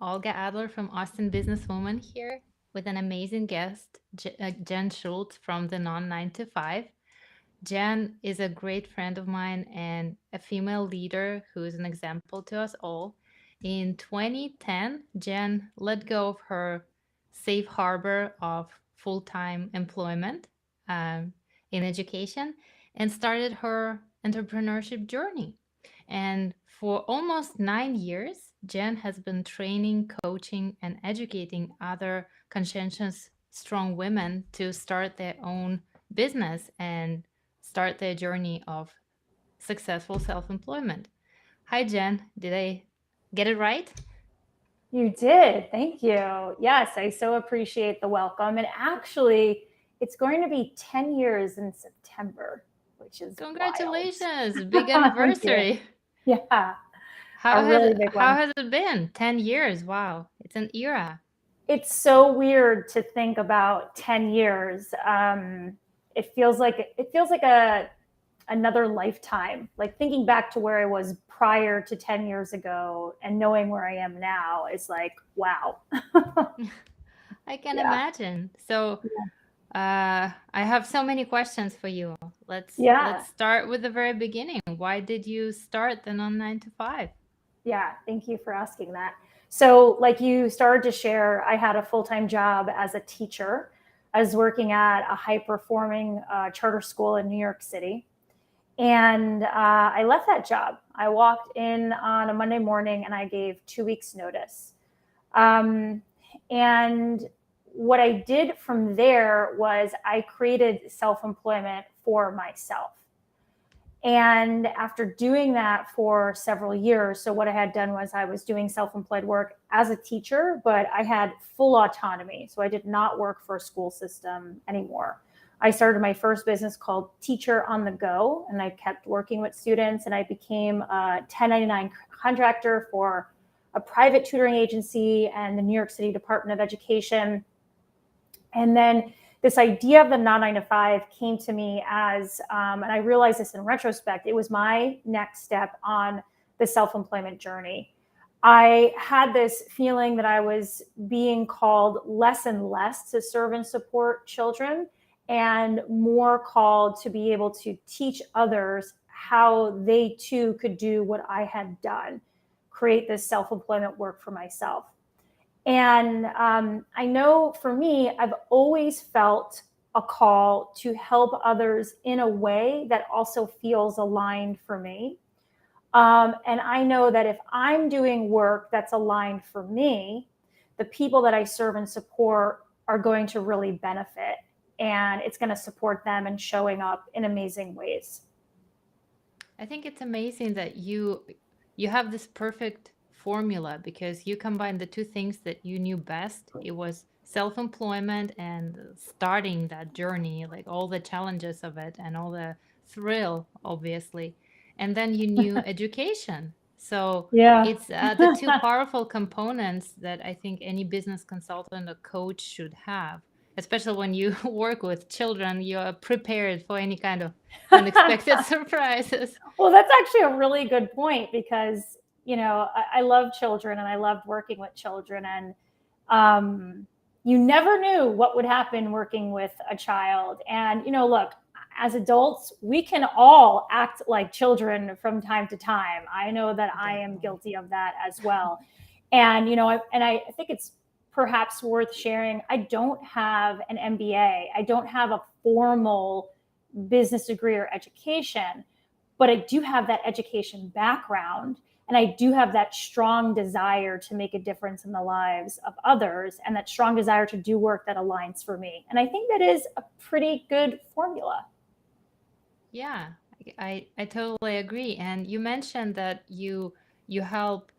Olga Adler from Austin Businesswoman here with an amazing guest, Jen Schultz from the Non 9 to 5. Jen is a great friend of mine and a female leader who is an example to us all. In 2010, Jen let go of her safe harbor of full time employment um, in education and started her entrepreneurship journey. And for almost 9 years, Jen has been training, coaching, and educating other conscientious, strong women to start their own business and start their journey of successful self employment. Hi, Jen. Did I get it right? You did. Thank you. Yes, I so appreciate the welcome. And actually, it's going to be 10 years in September, which is wild. Congratulations. Big Thank you. anniversary. Yeah, How a has really big how one. has it been? 10 years. Wow. It's an era. It's so weird to think about 10 years. It feels like a another lifetime. Like thinking back to where I was prior to 10 years ago and knowing where I am now is like, wow. I can Yeah. imagine. So, I have so many questions for you. Let's Yeah. start with the very beginning. Why did you start the non 9 to 5? Yeah, thank you for asking that. So, like you started to share, I had a full time job as a teacher. I was working at a high performing charter school in New York City. And I left that job. I walked in on a Monday morning and I gave 2 weeks' notice. Um, and what I did from there was I created self employment for myself. And after doing that for several years, so what I had done was I was doing self employed work as a teacher, but I had full autonomy. So I did not work for a school system anymore. I started my first business called Teacher on the Go, and I kept working with students, and I became a 1099 contractor for a private tutoring agency and the New York City Department of Education. And then this idea of the non 9 to 5 came to me as, and I realized this in retrospect, it was my next step on the self employment journey. I had this feeling that I was being called less and less to serve and support children and more called to be able to teach others how they too could do what I had done, create this self employment work for myself. And I know for me, I've always felt a call to help others in a way that also feels aligned for me. And I know that if I'm doing work that's aligned for me, the people that I serve and support are going to really benefit. And it's going to support them in showing up in amazing ways. I think it's amazing that you have this perfect formula because you combine the two things that you knew best. It was self-employment and starting that journey, like all the challenges of it and all the thrill, obviously. And then you knew education. So Yeah. it's the two powerful components that I think any business consultant or coach should have, especially when you work with children. You're prepared for any kind of unexpected surprises. Well, that's actually a really good point because, I love children and I loved working with children. And you never knew what would happen working with a child. And, look, as adults, we can all act like children from time to time. I know that I am Definitely. guilty of that as well. And, I think it's perhaps worth sharing. I don't have an MBA, I don't have a formal business degree or education, but I do have that education background. And I do have that strong desire to make a difference in the lives of others and that strong desire to do work that aligns for me. And I think that is a pretty good formula. Yeah, I totally agree. And you mentioned that you help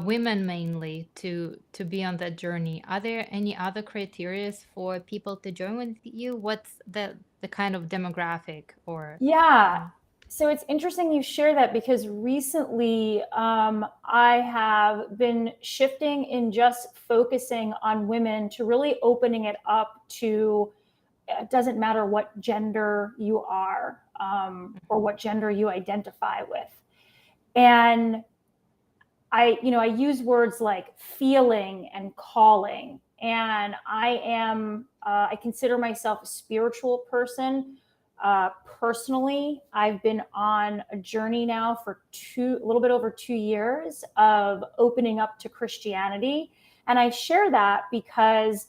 women mainly to be on that journey. Are there any other criterias for people to join with you? What's the kind of demographic or Yeah. um, So it's interesting you share that because recently I have been shifting in just focusing on women to really opening it up to it doesn't matter what gender you are or mhm. what gender you identify with. And I use words like feeling and calling. And I consider myself a spiritual person. Personally, I've been on a journey now for a little bit over 2 years of opening up to Christianity. And I share that because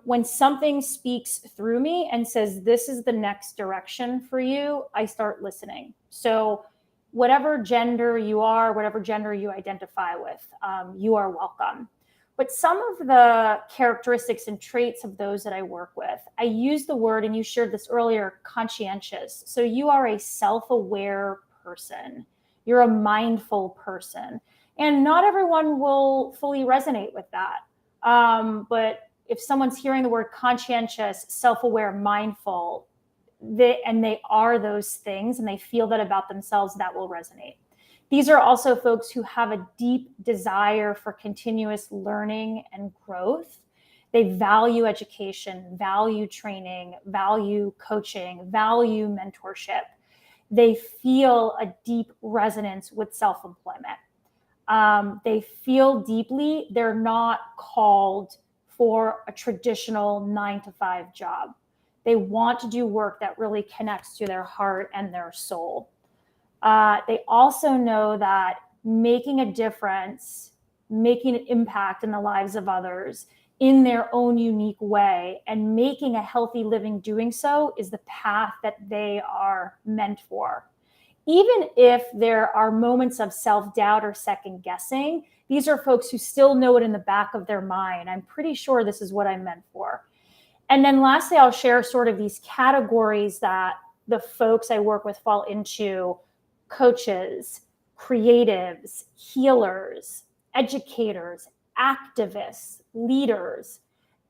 when something speaks through me and says, this is the next direction for you, I start listening. So whatever gender you are, whatever gender you identify with, you are welcome. But some of the characteristics and traits of those that I work with, I use the word, and you shared this earlier, conscientious. So you are a self-aware person. You're a mindful person. And not everyone will fully resonate with that. But if someone's hearing the word conscientious, self-aware, mindful, they are those things and they feel that about themselves, that will resonate. These are also folks who have a deep desire for continuous learning and growth. They value education, value training, value coaching, value mentorship. They feel a deep resonance with self-employment. They feel deeply they're not called for a traditional 9-to-5 job. They want to do work that really connects to their heart and their soul. They also know that making a difference, making an impact in the lives of others in their own unique way, and making a healthy living doing so is the path that they are meant for. Even if there are moments of self-doubt or second guessing, these are folks who still know it in the back of their mind. I'm pretty sure this is what I'm meant for. And then lastly, I'll share sort of these categories that the folks I work with fall into: coaches, creatives, healers, educators, activists, leaders,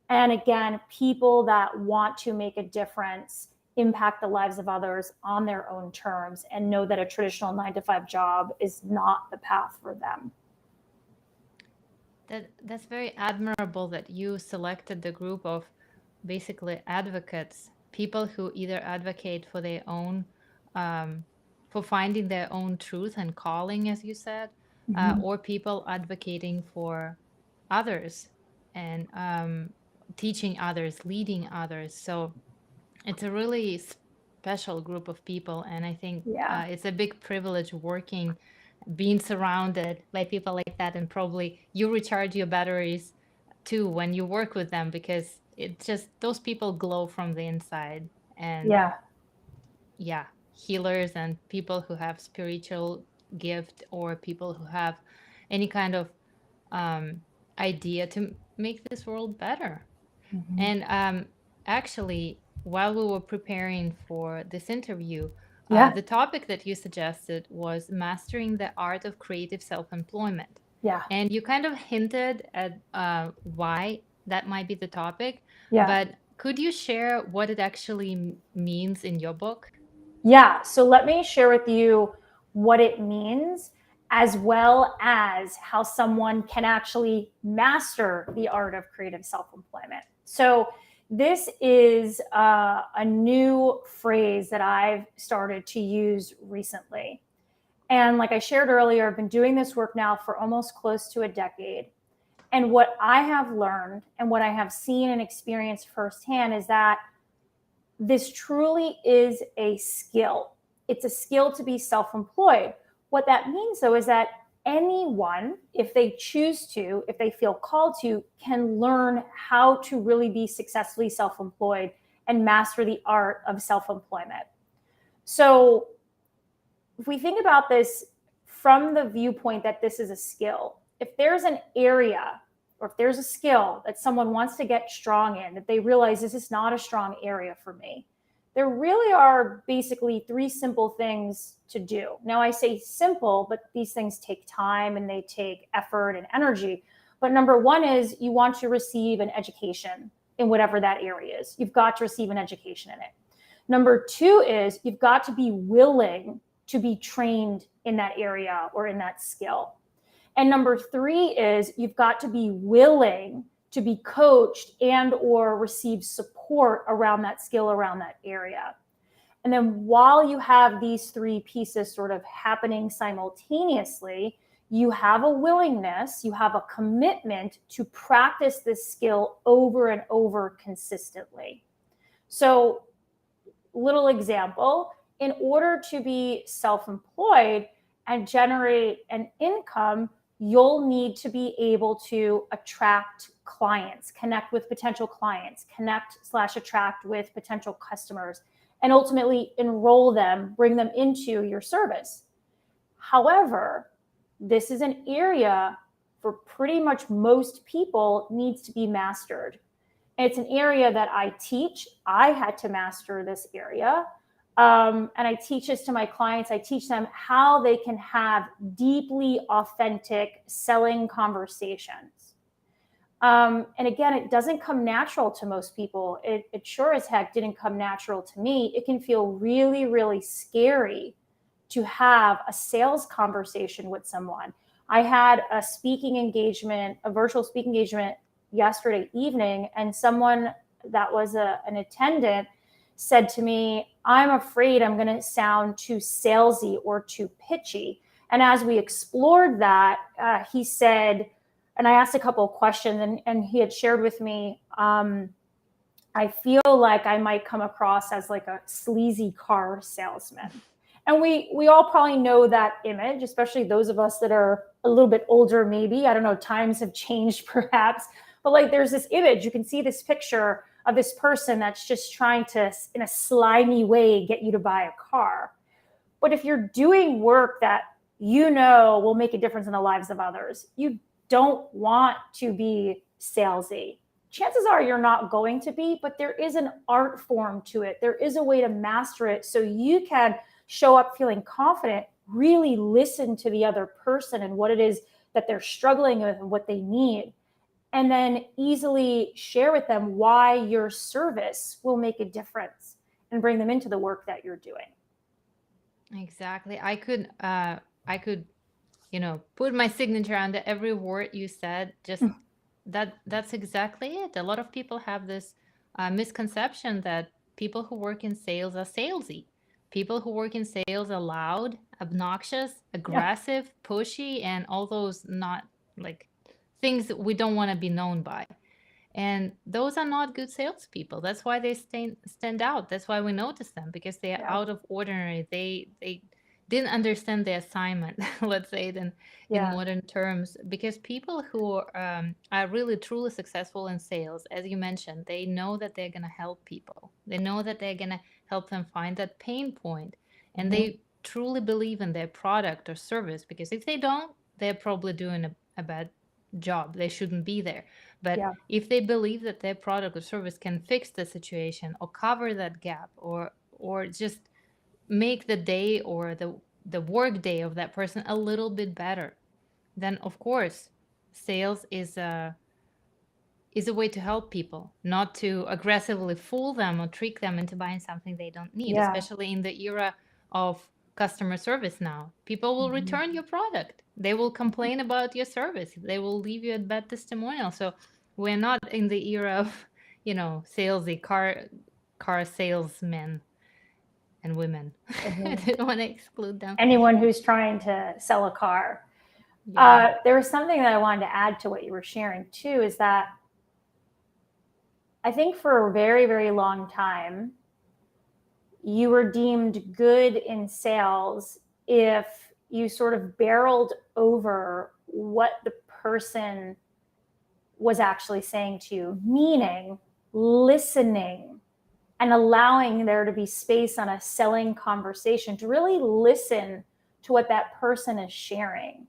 and again, people that want to make a difference, impact the lives of others on their own terms, and know that a traditional 9-to-5 job is not the path for them. That's very admirable that you selected the group of basically advocates, people who either advocate for their own, for finding their own truth and calling, as you said, or people advocating for others and teaching others, leading others. So it's a really special group of people, and I think Yeah. it's a big privilege working, being surrounded by people like that, and probably you recharge your batteries too when you work with them, because it just, those people glow from the inside. And Yeah. yeah, healers and people who have spiritual gift, or people who have any kind of um, idea to make this world better. Mm-hmm. And actually, while we were preparing for this interview, Yeah. the topic that you suggested was mastering the art of creative self-employment. Yeah. And you kind of hinted at why that might be the topic, Yeah. but could you share what it actually means in your book? Yeah. So let me share with you what it means, as well as how someone can actually master the art of creative self-employment. So this is a new phrase that I've started to use recently. And like I shared earlier, I've been doing this work now for almost close to a decade. And what I have learned and what I have seen and experienced firsthand is that this truly is a skill. It's a skill to be self-employed. What that means, though, is that anyone, if they choose to, if they feel called to, can learn how to really be successfully self-employed and master the art of self-employment. So if we think about this from the viewpoint that this is a skill, if there's an area or if there's a skill that someone wants to get strong in, that they realize this is not a strong area for me, there really are basically 3 simple things to do. Now, I say simple, but these things take time and they take effort and energy. But number 1 is you want to receive an education in whatever that area is. You've got to receive an education in it. Number 2 is you've got to be willing to be trained in that area or in that skill. And number 3 is you've got to be willing to be coached and or receive support around that skill, around that area. And then while you have these 3 pieces sort of happening simultaneously, you have a willingness, you have a commitment to practice this skill over and over consistently. So, little example, in order to be self-employed and generate an income, you'll need to be able to attract clients, connect with potential clients, connect/attract with potential customers, and ultimately enroll them, bring them into your service. However, this is an area for pretty much most people needs to be mastered. It's an area that I teach. I had to master this area. And I teach this to my clients. I teach them how they can have deeply authentic selling conversations. And again, it doesn't come natural to most people. It sure as heck didn't come natural to me. It can feel really, really scary to have a sales conversation with someone. I had a speaking engagement, a virtual speaking engagement yesterday evening, and someone that was an attendant said to me, I'm afraid I'm going to sound too salesy or too pitchy. And as we explored that, he said, and I asked a couple of questions, and he had shared with me, I feel like I might come across as like a sleazy car salesman. And we all probably know that image, especially those of us that are a little bit older, maybe. I don't know, times have changed perhaps. But like there's this image, you can see this picture of this person that's just trying to, in a slimy way, get you to buy a car. But if you're doing work that you know will make a difference in the lives of others, you don't want to be salesy. Chances are you're not going to be, but there is an art form to it. There is a way to master it so you can show up feeling confident, really listen to the other person and what it is that they're struggling with and what they need, and then easily share with them why your service will make a difference and bring them into the work that you're doing. Exactly. I could, put my signature under every word you said. Just that's exactly it. A lot of people have this misconception that people who work in sales are salesy. People who work in sales are loud, obnoxious, Yeah, aggressive, pushy, and all those not like things that we don't want to be known by. And those are not good salespeople. That's why they stand out. That's why we notice them, because they are yeah, out of ordinary. They didn't understand the assignment, let's say it in yeah, modern terms. Because people who are really truly successful in sales, as you mentioned, they know that they're gonna help people. They know that they're gonna help them find that pain point, and mm-hmm. they truly believe in their product or service. Because if they don't, they're probably doing a bad job. They shouldn't be there. But Yeah, if they believe that their product or service can fix the situation or cover that gap, or just make the day or the work day of that person a little bit better, then of course sales is a way to help people, not to aggressively fool them or trick them into buying something they don't need, yeah, especially in the era of customer service now. People will mm-hmm. return your product. They will complain about your service. They will leave you a bad testimonial. So we're not in the era of, salesy car salesmen and women. I Mm-hmm. didn't want to exclude them. Anyone who's trying to sell a car. Yeah. There was something that I wanted to add to what you were sharing too, is that I think for a very, very long time, you were deemed good in sales if you sort of barreled over what the person was actually saying to you, meaning listening and allowing there to be space on a selling conversation to really listen to what that person is sharing.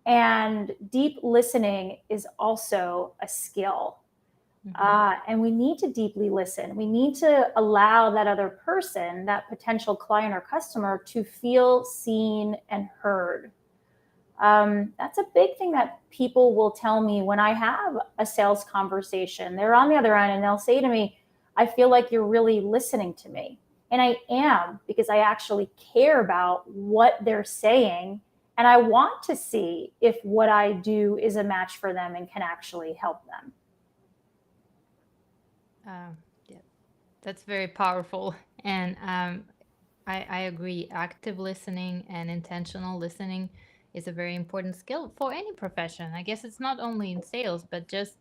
And deep listening is also a skill. Mm-hmm. And we need to deeply listen. We need to allow that other person, that potential client or customer, to feel seen and heard. That's a big thing that people will tell me when I have a sales conversation. They're on the other end and they'll say to me, I feel like you're really listening to me. And I am, because I actually care about what they're saying. And I want to see if what I do is a match for them and can actually help them. Yeah, that's very powerful. And I agree. Active listening and intentional listening is a very important skill for any profession. I guess it's not only in sales, but just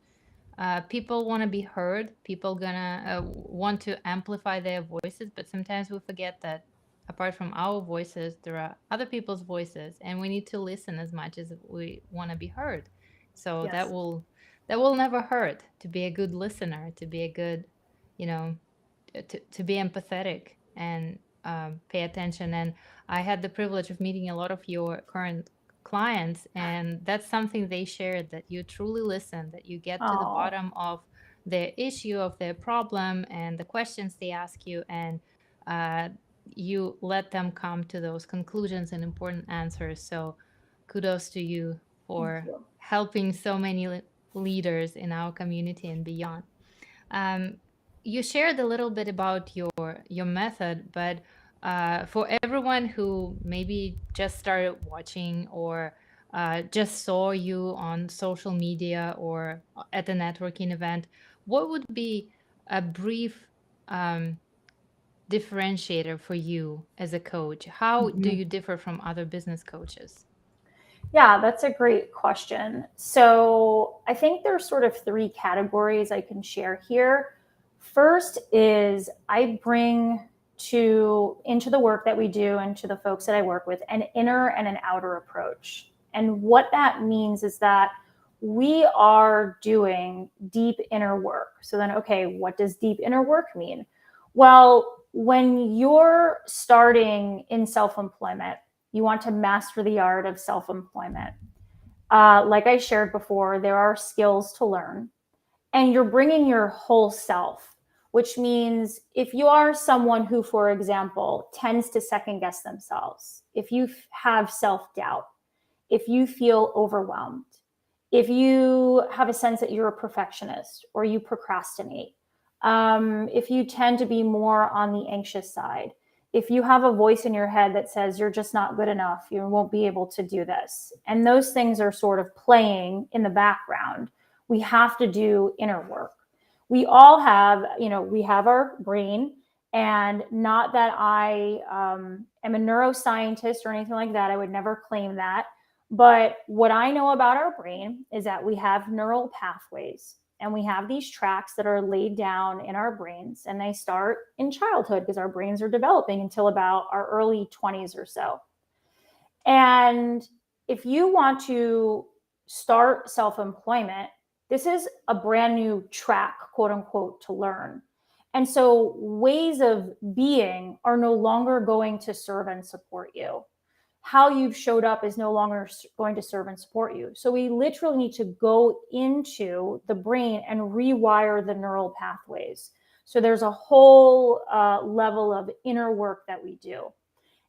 people want to be heard. People gonna want to amplify their voices, but sometimes we forget that apart from our voices, there are other people's voices, and we need to listen as much as we want to be heard. So Yes. that will never hurt to be a good listener, to be a good, you know, to be empathetic and pay attention. And I had the privilege of meeting a lot of your current clients, and that's something they shared, that you truly listen, that you get to the Oh, bottom of their issue, of their problem, and the questions they ask you, and uh, you let them come to those conclusions and important answers. So kudos to you thank for you. helping so many leaders in our community and beyond. Um, you shared a little bit about your method, but for everyone who maybe just started watching or just saw you on social media or at a networking event, what would be a brief um, differentiator for you as a coach? How do Mhm. you differ from other business coaches? Yeah, that's a great question. So I think there's sort of three categories I can share here. First is I bring to into the work that we do and to the folks that I work with an inner and an outer approach. And what that means is that we are doing deep inner work. So then, okay, what does deep inner work mean? Well, when you're starting in self employment, you want to master the art of self employment. Like I shared before, there are skills to learn, and you're bringing your whole self, which means if you are someone who, for example, tends to second guess themselves, if you have self doubt, if you feel overwhelmed, if you have a sense that you're a perfectionist or you procrastinate, if you tend to be more on the anxious side, if you have a voice in your head that says you're just not good enough, you won't be able to do this, and those things are sort of playing in the background, we have to do inner work. We all have, we have our brain, and not that I am a neuroscientist or anything like that. I would never claim that. But what I know about our brain is that we have neural pathways, and we have these tracks that are laid down in our brains, and they start in childhood because our brains are developing until about our early 20s or so. And if you want to start self employment, this is a brand new track, quote unquote, to learn. And so ways of being are no longer going to serve and support you. How you've showed up is no longer going to serve and support you. So we literally need to go into the brain and rewire the neural pathways. So there's a whole level of inner work that we do.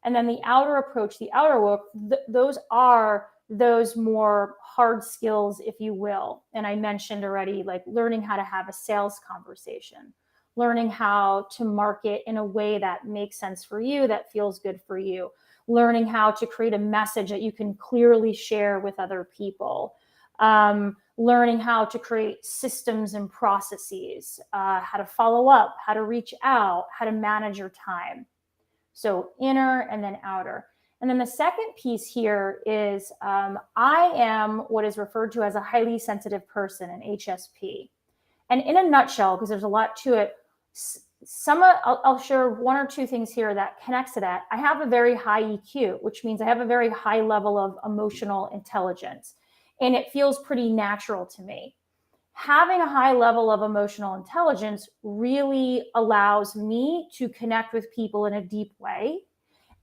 And then the outer approach, the outer work, those are those more hard skills, if you will. And I mentioned already, like learning how to have a sales conversation, learning how to market in a way that makes sense for you, that feels good for you, learning how to create a message that you can clearly share with other people, learning how to create systems and processes, how to follow up, how to reach out, how to manage your time. So inner and then outer. And then the second piece here is I am what is referred to as a highly sensitive person, an HSP. And in a nutshell, because there's a lot to it, I'll share one or two things here that connects to that. I have a very high EQ, which means I have a very high level of emotional intelligence, and it feels pretty natural to me. Having a high level of emotional intelligence really allows me to connect with people in a deep way.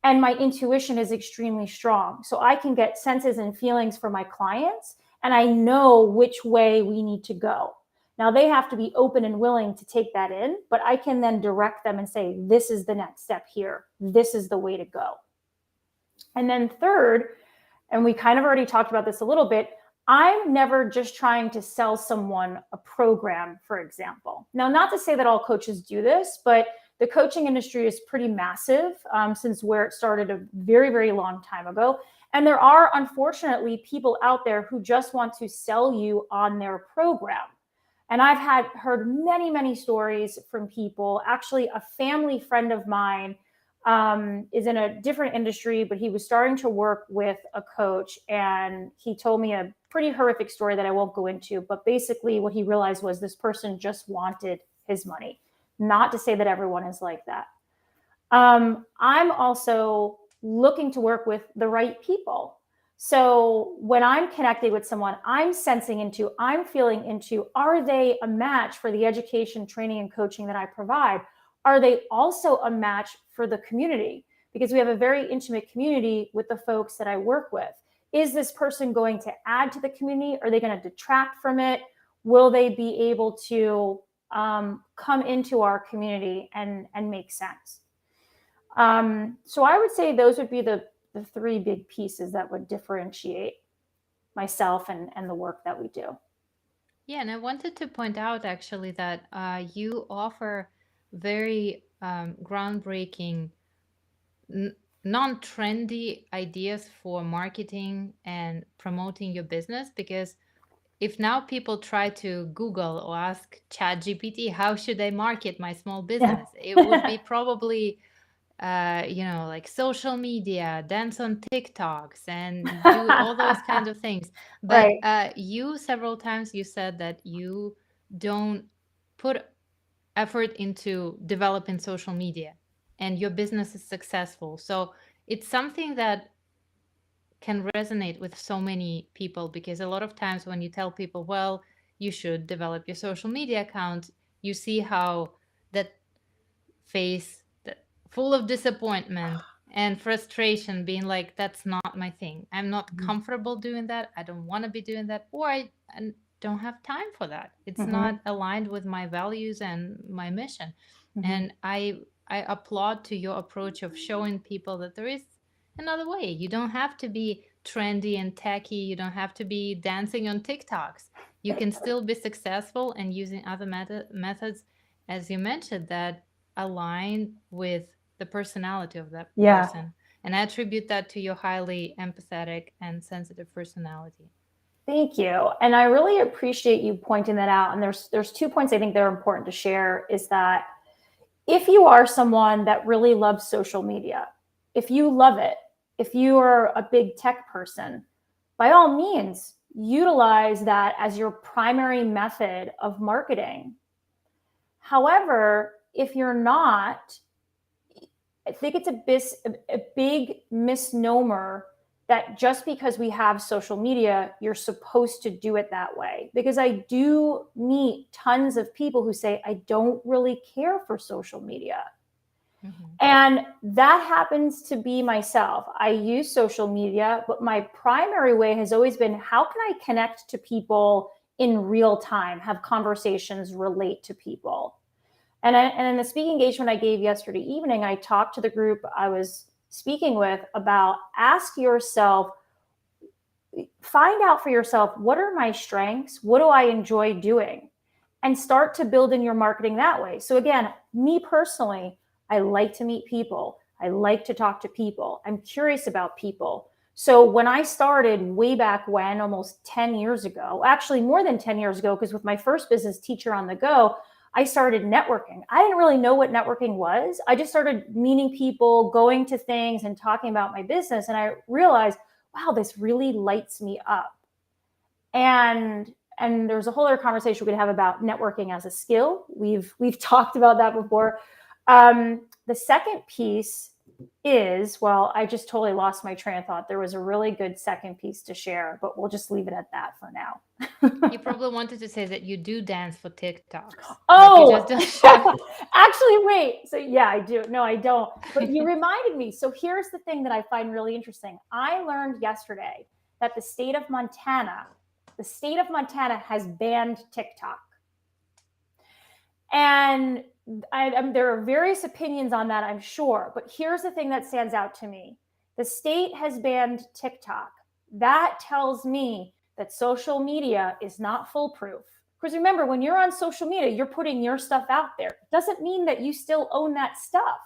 And my intuition is extremely strong. So I can get senses and feelings for my clients, and I know which way we need to go. Now they have to be open and willing to take that in, but I can then direct them and say, this is the next step here. This is the way to go. And then third, and we kind of already talked about this a little bit, I'm never just trying to sell someone a program, for example. Now, not to say that all coaches do this, but the coaching industry is pretty massive since where it started a very, very long time ago. And there are, unfortunately, people out there who just want to sell you on their program. And I've heard many, many stories from people. Actually, a family friend of mine is in a different industry, but he was starting to work with a coach. And he told me a pretty horrific story that I won't go into. But basically, what he realized was this person just wanted his money. Not to say that everyone is like that. I'm also looking to work with the right people. So when I'm connecting with someone, I'm sensing into, I'm feeling into, are they a match for the education, training, and coaching that I provide? Are they also a match for the community? Because we have a very intimate community with the folks that I work with. Is this person going to add to the community? Are they going to detract from it? Will they be able to come into our community and make sense? So I would say those would be the three big pieces that would differentiate myself and the work that we do. Yeah, and I wanted to point out actually that you offer very groundbreaking, non-trendy ideas for marketing and promoting your business. Because if now people try to Google or ask ChatGPT, how should I market my small Yeah. business? It would be probably, like social media, dance on TikToks, and do all those kind of things. But Right. you several times you said that you don't put effort into developing social media, and your business is successful. So it's something that can resonate with so many people, because a lot of times when you tell people, well, you should develop your social media account, you see how that face that full of disappointment and frustration, being like, that's not my thing, I'm not comfortable doing that, I don't want to be doing that, or I don't have time for that, it's Mm-hmm. not aligned with my values and my mission. Mm-hmm. And I applaud to your approach of showing people that there is another way. You don't have to be trendy and tacky, you don't have to be dancing on TikToks. You can still be successful and using other methods, as you mentioned, that align with the personality of that Yeah. person. And I attribute that to your highly empathetic and sensitive personality. Thank you. And I really appreciate you pointing that out. And there's 2 points I think they're important to share is that if you are someone that really loves social media, if you love it, if you are a big tech person, by all means, utilize that as your primary method of marketing. However, if you're not, I think it's a big misnomer that just because we have social media, you're supposed to do it that way. Because I do meet tons of people who say, I don't really care for social media. Mm-hmm. And that happens to be myself. I use social media, but my primary way has always been how can I connect to people in real time, have conversations, relate to people? And in the speaking engagement I gave yesterday evening, I talked to the group I was speaking with about ask yourself, find out for yourself, what are my strengths? What do I enjoy doing? And start to build in your marketing that way. So again, me personally, I like to meet people. I like to talk to people. I'm curious about people. So when I started way back when, almost 10 years ago, actually more than 10 years ago, because with my first business, Teacher on the Go, I started networking. I didn't really know what networking was. I just started meeting people, going to things and talking about my business. And I realized, wow, this really lights me up. And there's a whole other conversation we could have about networking as a skill. We've talked about that before. The second piece is, well, I just totally lost my train of thought. There was a really good second piece to share, but we'll just leave it at that for now. You probably wanted to say that you do dance for TikToks, but you just Oh, don't show. actually, wait. So, yeah, I do. No, I don't. But you reminded me. So, here's the thing that I find really interesting. I learned yesterday that the state of Montana has banned TikTok. And there are various opinions on that, I'm sure. But here's the thing that stands out to me: the state has banned TikTok. That tells me that social media is not foolproof. Because remember, when you're on social media, you're putting your stuff out there. It doesn't mean that you still own that stuff,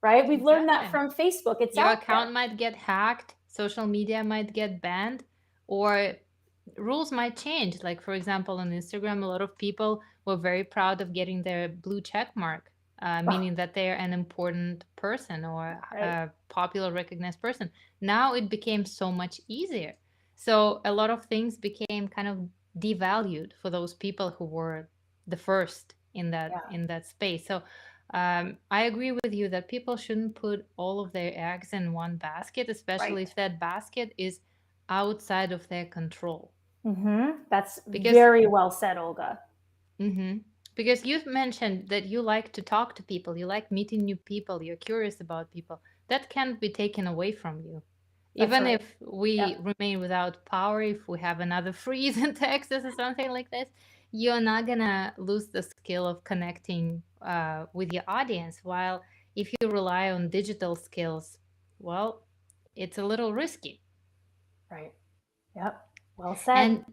right? We've learned that Exactly. from Facebook. It's Your out there. account might get hacked, social media might get banned, or rules might change. Like, for example, on Instagram, a lot of people were very proud of getting their blue check mark. Oh, meaning that they're an important person or right. a popular, recognized person. Now it became so much easier. So a lot of things became kind of devalued for those people who were the first Yeah, in that space. So I agree with you that people shouldn't put all of their eggs in one basket, especially right. if that basket is outside of their control. That's Because very well said, Olga. hmm because you've mentioned that you like to talk to people, you like meeting new people, you're curious about people. That can't be taken away from you. That's Even right. if we Yep. remain without power, if we have another freeze in Texas or something like this, you're not gonna lose the skill of connecting with your audience. While if you rely on digital skills, well, it's a little risky. Right. Yep. Well said. And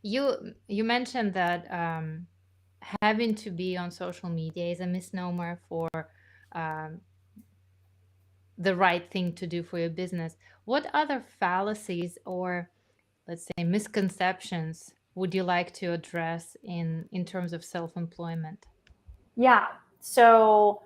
you mentioned that having to be on social media is a misnomer for um, the right thing to do for your business. What other fallacies or, let's say, misconceptions would you like to address in terms of self-employment? Yeah. So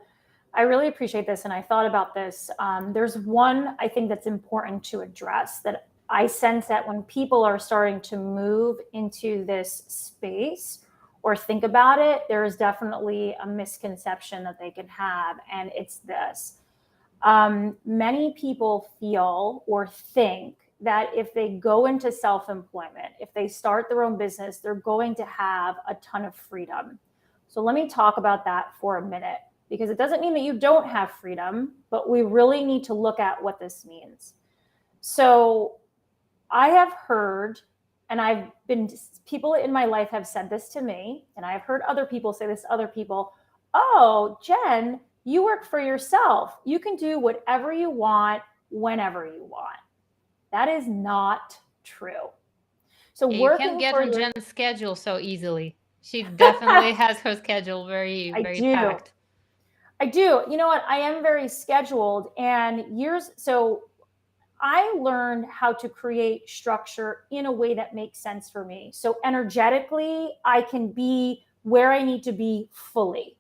I really appreciate this, and I thought about this. There's one I think that's important to address that I sense that when people are starting to move into this space or think about it, there is definitely a misconception that they can have, and it's this. Many people feel or think that if they go into self employment, if they start their own business, they're going to have a ton of freedom. So, let me talk about that for a minute because it doesn't mean that you don't have freedom, but we really need to look at what this means. So, I have heard, and I've been, people in my life have said this to me, and I've heard other people say this to other people. Oh, Jen, you work for yourself. You can do whatever you want whenever you want. That is not true. So, Yeah, you can't working get for on your, Jen's schedule so easily. She definitely has her schedule very, I very do. packed. I do. You know what? I am very scheduled, and so I learned how to create structure in a way that makes sense for me. So energetically, I can be where I need to be fully.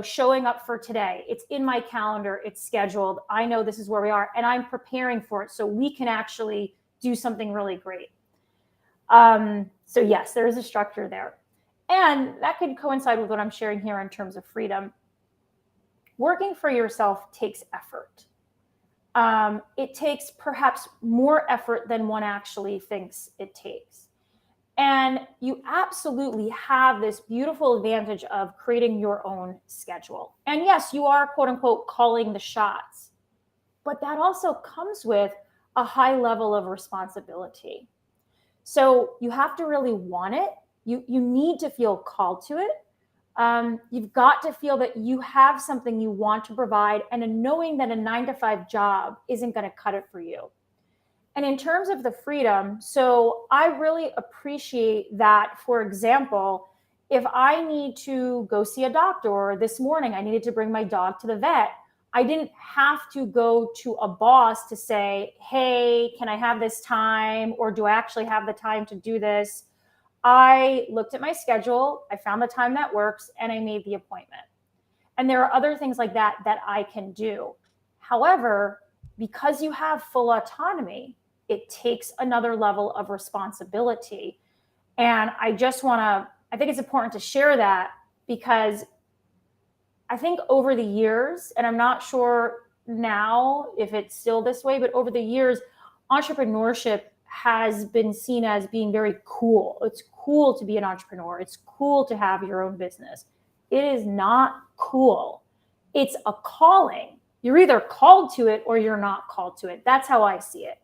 Showing up for today. It's in my calendar, it's scheduled. I know this is where we are, and I'm preparing for it so we can actually do something really great. So, yes, there is a structure there. And that could coincide with what I'm sharing here in terms of freedom. Working for yourself takes effort. It takes perhaps more effort than one actually thinks it takes. And you absolutely have this beautiful advantage of creating your own schedule. And yes, you are quote unquote calling the shots, but that also comes with a high level of responsibility. So you have to really want it. You need to feel called to it. You've got to feel that you have something you want to provide, and a knowing that a 9 to 5 job isn't going to cut it for you. And in terms of the freedom, so I really appreciate that. For example, if I need to go see a doctor, or this morning I needed to bring my dog to the vet, I didn't have to go to a boss to say, hey, can I have this time? Or do I actually have the time to do this? I looked at my schedule, I found the time that works, and I made the appointment. And there are other things like that that I can do. However, because you have full autonomy, it takes another level of responsibility. And I think it's important to share that because I think over the years, and I'm not sure now if it's still this way, but over the years, entrepreneurship has been seen as being very cool. It's cool to be an entrepreneur, it's cool to have your own business. It is not cool. It's a calling. You're either called to it or you're not called to it. That's how I see it.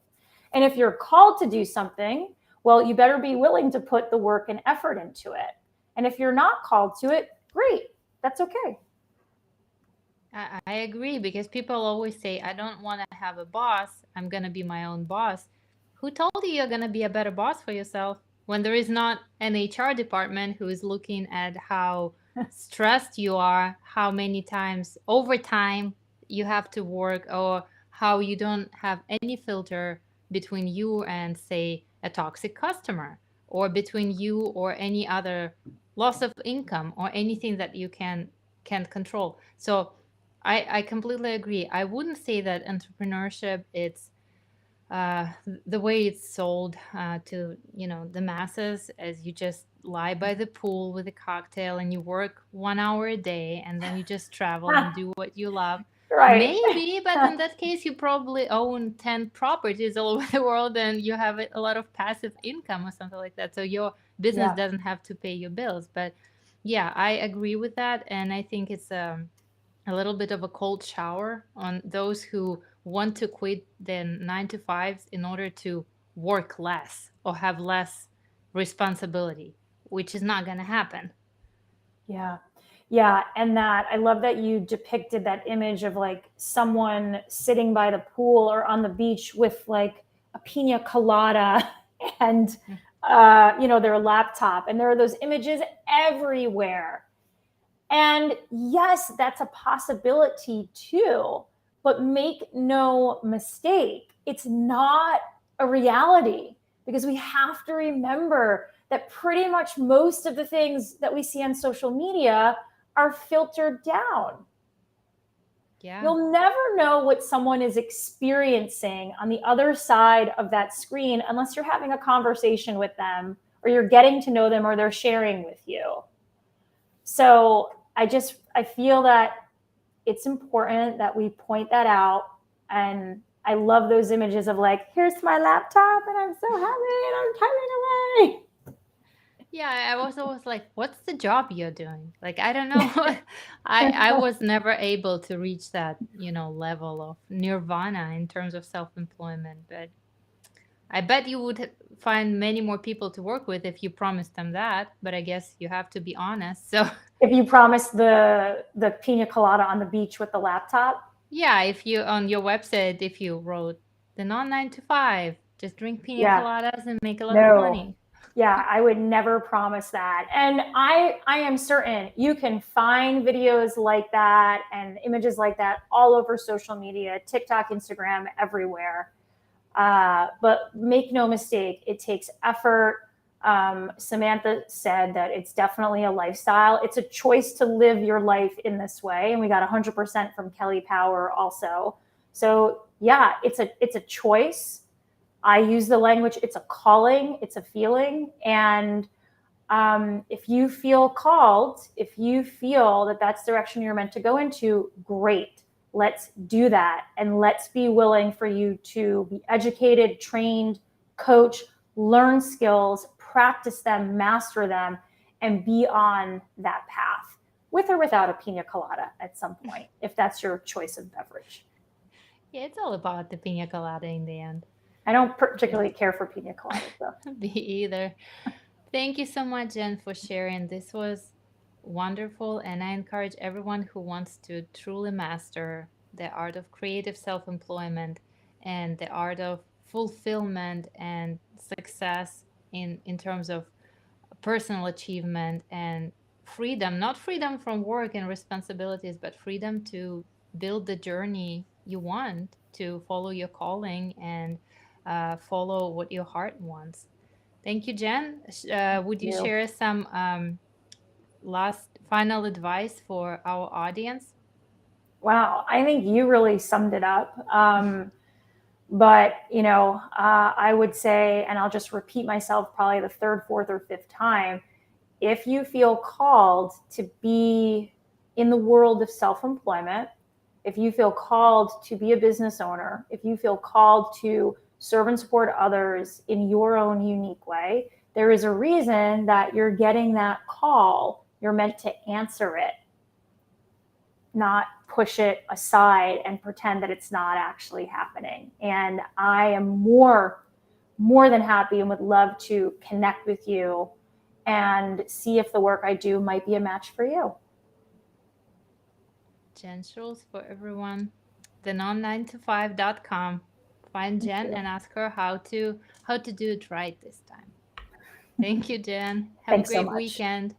And if you're called to do something, well, you better be willing to put the work and effort into it. And if you're not called to it, great. That's okay. I agree because people always say, I don't want to have a boss. I'm going to be my own boss. Who told you you're going to be a better boss for yourself when there is not an HR department who is looking at how stressed you are, how many times overtime you have to work, or how you don't have any filter between you and, say, a toxic customer, or between you or any other loss of income or anything that you can can't control. So I completely agree. I wouldn't say that entrepreneurship it's the way it's sold to the masses, as you just lie by the pool with a cocktail and you work 1 hour a day and then you just travel and do what you love. Right. Maybe, but in that case you probably own 10 properties all over the world and you have a lot of passive income or something like that, so your business Yeah. doesn't have to pay your bills. But yeah, I agree with that, and I think it's a little bit of a cold shower on those who want to quit their 9 to 5s in order to work less or have less responsibility, which is not going to happen. Yeah. Yeah. And that I love that you depicted that image of like someone sitting by the pool or on the beach with like a pina colada and, Mm. their laptop. And there are those images everywhere. And yes, that's a possibility too. But make no mistake, it's not a reality, because we have to remember that pretty much most of the things that we see on social media are filtered down. Yeah. You'll never know what someone is experiencing on the other side of that screen unless you're having a conversation with them or you're getting to know them or they're sharing with you. So I feel that it's important that we point that out. And I love those images of like, here's my laptop and I'm so happy and I'm typing away. Yeah, I was always like, what's the job you're doing? Like, I don't know. I was never able to reach that, level of nirvana in terms of self-employment, but I bet you would find many more people to work with if you promised them that, but I guess you have to be honest. So, If you promise the pina colada on the beach with the laptop, yeah, if you on your website, if you wrote the non 9 to 5, just drink pina yeah, coladas and make a lot of no. money. Yeah, I would never promise that. And I am certain you can find videos like that and images like that all over social media, TikTok, Instagram, everywhere. But make no mistake, it takes effort. Samantha said that it's definitely a lifestyle. It's a choice to live your life in this way. And we got 100% from Kelly Power also. So yeah, it's a choice. I use the language, it's a calling, it's a feeling. And if you feel called, if you feel that that's the direction you're meant to go into, great. Let's do that. And let's be willing for you to be educated, trained, coach, learn skills, practice them, master them, and be on that path with or without a pina colada at some point, if that's your choice of beverage. Yeah, it's all about the pina colada in the end. I don't Yeah, particularly care for pina coladas, though. me either. Thank you so much, Jen, for sharing. This was wonderful, and I encourage everyone who wants to truly master the art of creative self employment and the art of fulfillment and success in terms of personal achievement and freedom, not freedom from work and responsibilities, but freedom to build the journey you want, to follow your calling and follow what your heart wants. Thank you, Jen. Would you You. share some last final advice for our audience? Wow, I think you really summed it up. But I would say, and I'll just repeat myself probably the third, fourth, or fifth time, if you feel called to be in the world of self-employment, if you feel called to be a business owner, if you feel called to serve and support others in your own unique way, there is a reason that you're getting that call. You're meant to answer it, not push it aside and pretend that it's not actually happening. And I am more than happy and would love to connect with you and see if the work I do might be a match for you. Jen Schultz for everyone. The non9to5.com. Find Thank Jen you. and ask her how to do it right this time. Thank you, Jen. Have a Thanks so great much. weekend.